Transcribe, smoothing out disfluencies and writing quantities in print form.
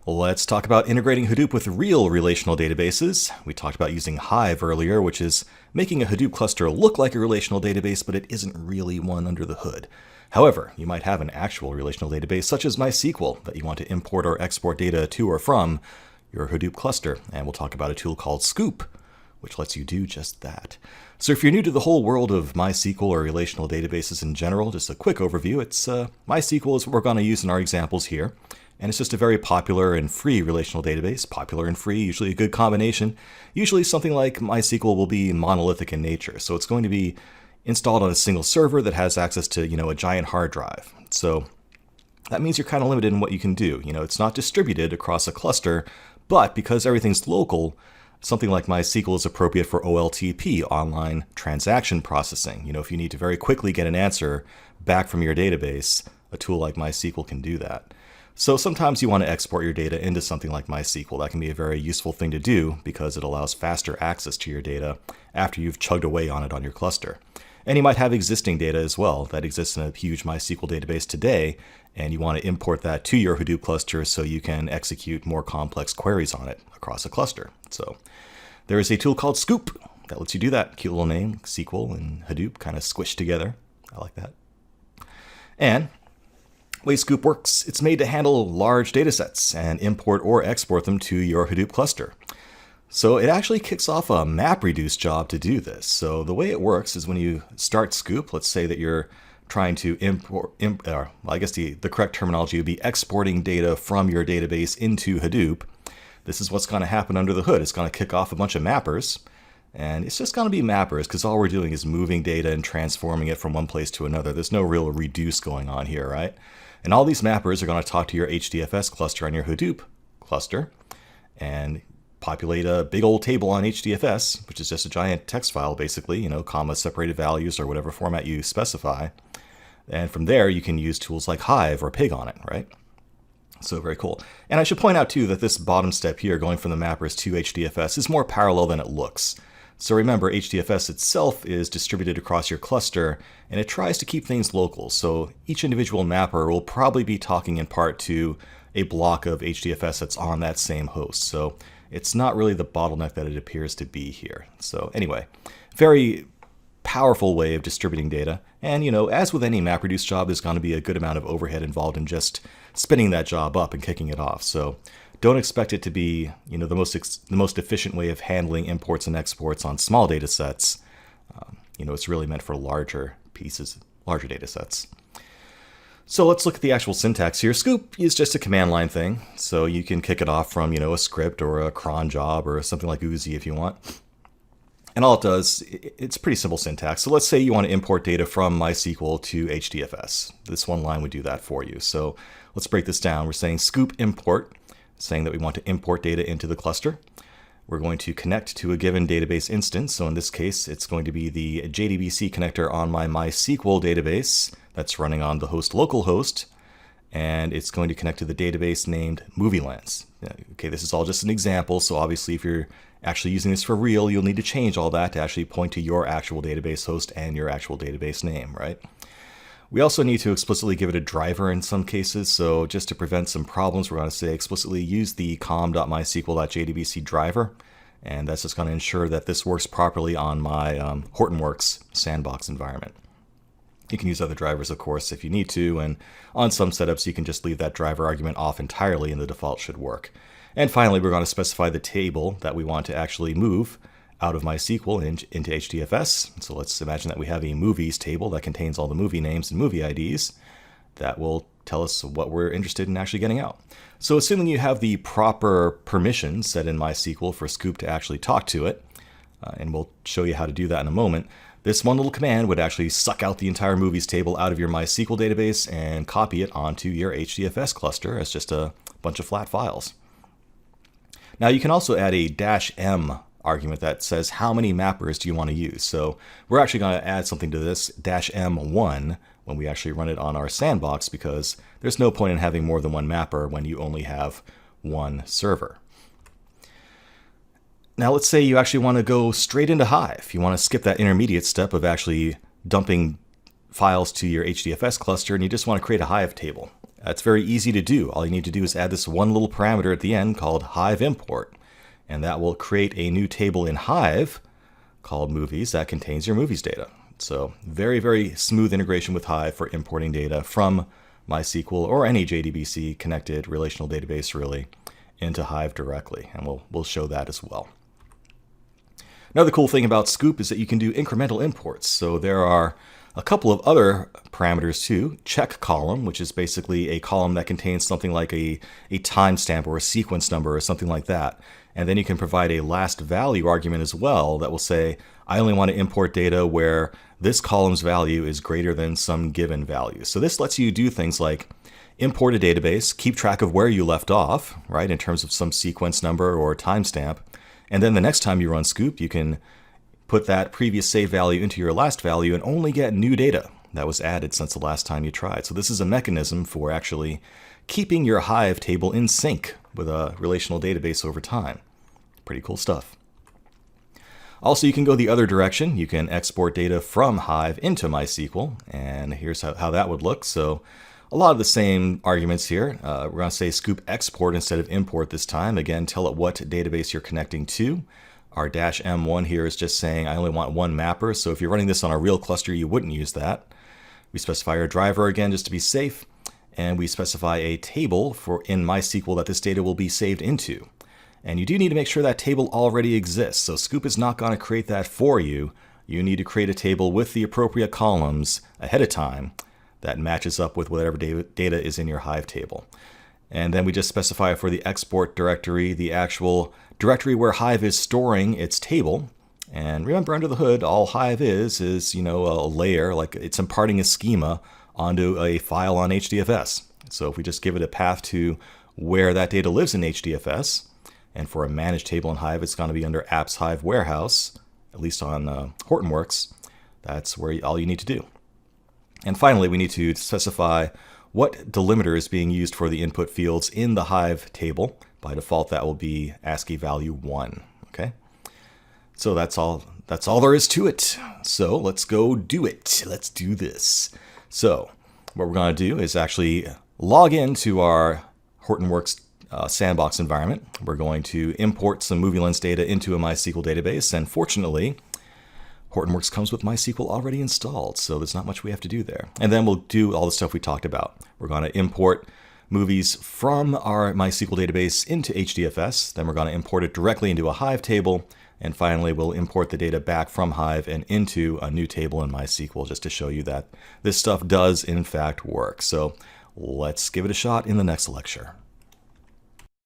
Let's talk about integrating Hadoop with real relational databases. We talked about using Hive earlier, which is making a Hadoop cluster look like a relational database, but it isn't really one under the hood. However, you might have an actual relational database, such as MySQL, that you want to import or export data to or from your Hadoop cluster. And we'll talk about a tool called Scoop, which lets you do just that. So if you're new to the whole world of MySQL or relational databases in general, just a quick overview. MySQL is what we're going to use in our examples here. And it's just a very popular and free relational database. Popular and free, usually a good combination. Usually something like MySQL will be monolithic in nature. So it's going to be installed on a single server that has access to, a giant hard drive. So that means you're kind of limited in what you can do. It's not distributed across a cluster, but because everything's local, something like MySQL is appropriate for OLTP, online transaction processing. If you need to very quickly get an answer back from your database, a tool like MySQL can do that. So sometimes you want to export your data into something like MySQL. That can be a very useful thing to do because it allows faster access to your data after you've chugged away on it on your cluster. And you might have existing data as well that exists in a huge MySQL database today, and you want to import that to your Hadoop cluster so you can execute more complex queries on it across a cluster. So there is a tool called Scoop that lets you do that. Cute little name, SQL and Hadoop kind of squished together. I like that. And the way Scoop works, it's made to handle large data sets and import or export them to your Hadoop cluster. So it actually kicks off a MapReduce job to do this. So the way it works is when you start Scoop, let's say that you're trying to the correct terminology would be exporting data from your database into Hadoop. This is what's going to happen under the hood. It's going to kick off a bunch of mappers. And it's just going to be mappers because all we're doing is moving data and transforming it from one place to another. There's no real reduce going on here, right? And all these mappers are going to talk to your HDFS cluster on your Hadoop cluster and populate a big old table on HDFS, which is just a giant text file, basically, comma separated values or whatever format you specify. And from there, you can use tools like Hive or Pig on it, right? So very cool. And I should point out, too, that this bottom step here, going from the mappers to HDFS, is more parallel than it looks. So remember, HDFS itself is distributed across your cluster, and it tries to keep things local. So each individual mapper will probably be talking in part to a block of HDFS that's on that same host. So it's not really the bottleneck that it appears to be here. So anyway, very powerful way of distributing data. And, as with any MapReduce job, there's going to be a good amount of overhead involved in just spinning that job up and kicking it off. So don't expect it to be, the most efficient way of handling imports and exports on small data sets. It's really meant for larger pieces, larger data sets. So let's look at the actual syntax here. Scoop is just a command line thing. So you can kick it off from, a script or a cron job or something like Uzi if you want. And all it does, it's pretty simple syntax. So let's say you want to import data from MySQL to HDFS. This one line would do that for you. So let's break this down. We're saying scoop import, saying that we want to import data into the cluster. We're going to connect to a given database instance. So in this case, it's going to be the JDBC connector on my MySQL database that's running on the host localhost. And it's going to connect to the database named MovieLens. Okay, this is all just an example. So obviously, if you're actually using this for real, you'll need to change all that to actually point to your actual database host and your actual database name, right? We also need to explicitly give it a driver in some cases. So just to prevent some problems, we're going to say explicitly use the com.mysql.jdbc driver. And that's just going to ensure that this works properly on my Hortonworks sandbox environment. You can use other drivers, of course, if you need to. And on some setups, you can just leave that driver argument off entirely and the default should work. And finally, we're going to specify the table that we want to actually move out of MySQL into HDFS. So let's imagine that we have a movies table that contains all the movie names and movie IDs that will tell us what we're interested in actually getting out. So assuming you have the proper permissions set in MySQL for Scoop to actually talk to it, and we'll show you how to do that in a moment, this one little command would actually suck out the entire movies table out of your MySQL database and copy it onto your HDFS cluster as just a bunch of flat files. Now you can also add a -m argument that says how many mappers do you want to use. So we're actually going to add something to this -m1 when we actually run it on our sandbox because there's no point in having more than one mapper when you only have one server. Now let's say you actually want to go straight into Hive. You want to skip that intermediate step of actually dumping files to your HDFS cluster and you just want to create a Hive table. That's very easy to do. All you need to do is add this one little parameter at the end called Hive import, and that will create a new table in Hive called movies that contains your movies data. So very, very smooth integration with Hive for importing data from MySQL or any JDBC connected relational database really into Hive directly, and we'll show that as well. Another cool thing about Scoop is that you can do incremental imports. So there are a couple of other parameters too. Check column, which is basically a column that contains something like a timestamp or a sequence number or something like that. And then you can provide a last value argument as well that will say, I only want to import data where this column's value is greater than some given value. So this lets you do things like import a database, keep track of where you left off, right, in terms of some sequence number or timestamp. And then the next time you run Scoop, you can put that previous save value into your last value and only get new data that was added since the last time you tried. So this is a mechanism for actually keeping your Hive table in sync with a relational database over time. Pretty cool stuff. Also, you can go the other direction. You can export data from Hive into MySQL, and here's how that would look. So a lot of the same arguments here. We're going to say Scoop export instead of import this time. Again, tell it what database you're connecting to. Our -m1 here is just saying I only want one mapper, so if you're running this on a real cluster, you wouldn't use that. We specify our driver again just to be safe, and we specify a table in MySQL that this data will be saved into. And you do need to make sure that table already exists, so Scoop is not going to create that for you. You need to create a table with the appropriate columns ahead of time that matches up with whatever data is in your Hive table. And then we just specify for the export directory, the actual directory where Hive is storing its table. And remember, under the hood, all Hive is a layer, like it's imparting a schema onto a file on HDFS. So if we just give it a path to where that data lives in HDFS, and for a managed table in Hive, it's going to be under apps Hive warehouse, at least on Hortonworks. That's where all you need to do. And finally, we need to specify what delimiter is being used for the input fields in the Hive table. By default, that will be ASCII value 1. Okay, so that's all there is to it. So let's go do it. Let's do this. So what we're going to do is actually log into our Hortonworks sandbox environment. We're going to import some MovieLens data into a MySQL database, and fortunately, Hortonworks comes with MySQL already installed, so there's not much we have to do there. And then we'll do all the stuff we talked about. We're going to import movies from our MySQL database into HDFS. Then we're going to import it directly into a Hive table. And finally, we'll import the data back from Hive and into a new table in MySQL just to show you that this stuff does, in fact, work. So let's give it a shot in the next lecture.